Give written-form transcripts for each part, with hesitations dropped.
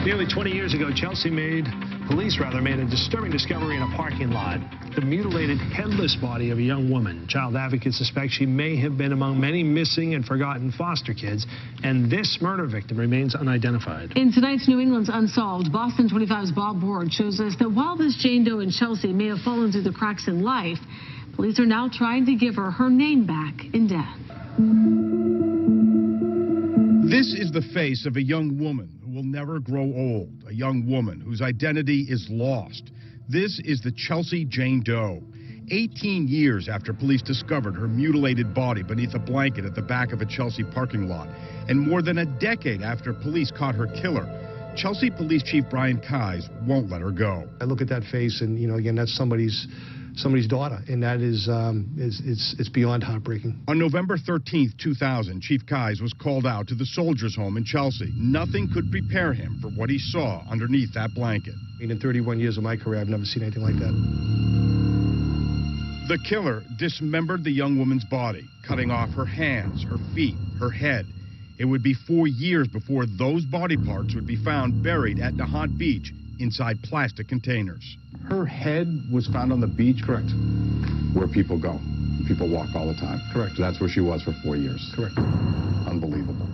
Nearly 20 years ago, police made a disturbing discovery in a parking lot. The mutilated, headless body of a young woman. Child advocates suspect she may have been among many missing and forgotten foster kids, and this murder victim remains unidentified. In tonight's New England's Unsolved, Boston 25's Bob Ward shows us that while this Jane Doe in Chelsea may have fallen through the cracks in life, police are now trying to give her name back in death. This is the face of a young woman who will never grow old, a young woman whose identity is lost. This is the Chelsea Jane Doe. 18 years after police discovered her mutilated body beneath a blanket at the back of a Chelsea parking lot, and more than a decade after police caught her killer, Chelsea Police Chief Brian Keyes won't let her go. I look at that face and, again, that's somebody's daughter, and that is, it's beyond heartbreaking. On November 13th, 2000, Chief Keyes was called out to the Soldiers' Home in Chelsea. Nothing could prepare him for what he saw underneath that blanket. In 31 years of my career, I've never seen anything like that. The killer dismembered the young woman's body, cutting off her hands, her feet, her head. It would be 4 years before those body parts would be found buried at Nahant Beach inside plastic containers. Her head was found on the beach? Correct. Where people go. People walk all the time. Correct. So that's where she was for 4 years. Correct. Unbelievable.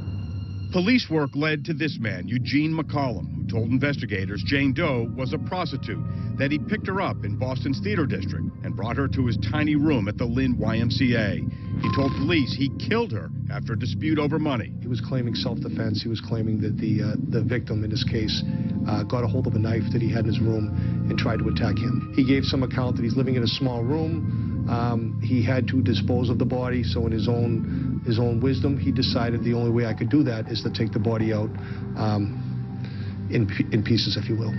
Police work led to this man, Eugene McCollum, who told investigators Jane Doe was a prostitute, that he picked her up in Boston's Theater District and brought her to his tiny room at the Lynn YMCA. He told police he killed her after a dispute over money. He was claiming self-defense. He was claiming that the victim in this case got a hold of a knife that he had in his room and tried to attack him. He gave some account that he's living in a small room. He had to dispose of the body, so in his own wisdom, he decided the only way I could do that is to take the body out in pieces, if you will.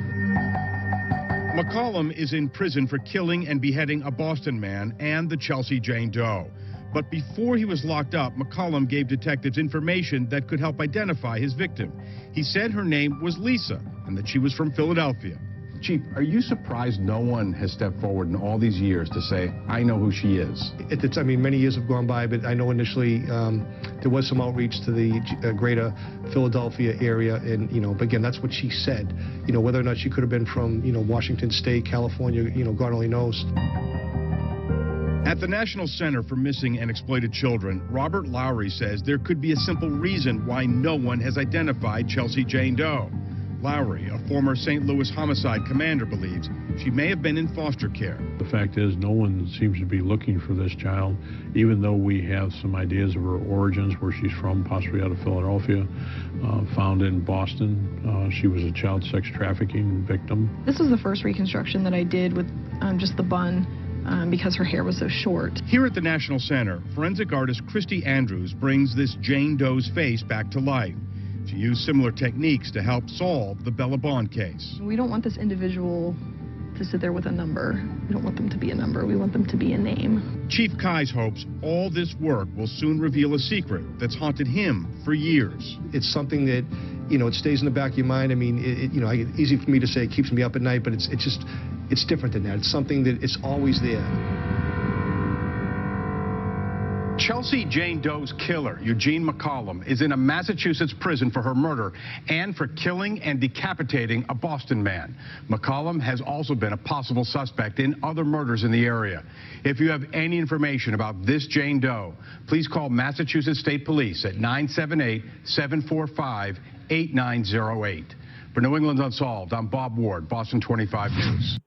McCollum is in prison for killing and beheading a Boston man and the Chelsea Jane Doe. But before he was locked up, McCollum gave detectives information that could help identify his victim. He said her name was Lisa and that she was from Philadelphia. Chief, are you surprised no one has stepped forward in all these years to say, I know who she is? Many years have gone by, but I know initially there was some outreach to the greater Philadelphia area, and, but again, that's what she said. Whether or not she could have been from, Washington State, California, God only knows. At the National Center for Missing and Exploited Children, Robert Lowry says there could be a simple reason why no one has identified Chelsea Jane Doe. Lowry, a former St. Louis homicide commander, believes she may have been in foster care. The fact is, no one seems to be looking for this child, even though we have some ideas of her origins, where she's from, possibly out of Philadelphia, found in Boston. She was a child sex trafficking victim. This was the first reconstruction that I did with just the bun, because her hair was so short. Here at the National Center, forensic artist Christy Andrews brings this Jane Doe's face back to life. She used similar techniques to help solve the Bella Bond case. We don't want this individual to sit there with a number. We don't want them to be a number. We want them to be a name. Chief Keyes hopes all this work will soon reveal a secret that's haunted him for years. It's something that, it stays in the back of your mind. I mean, it's easy for me to say it keeps me up at night, but it's different than that. It's something that it's always there. Chelsea Jane Doe's killer, Eugene McCollum, is in a Massachusetts prison for her murder and for killing and decapitating a Boston man. McCollum has also been a possible suspect in other murders in the area. If you have any information about this Jane Doe, please call Massachusetts State Police at 978-745-8908. For New England's Unsolved, I'm Bob Ward, Boston 25 News.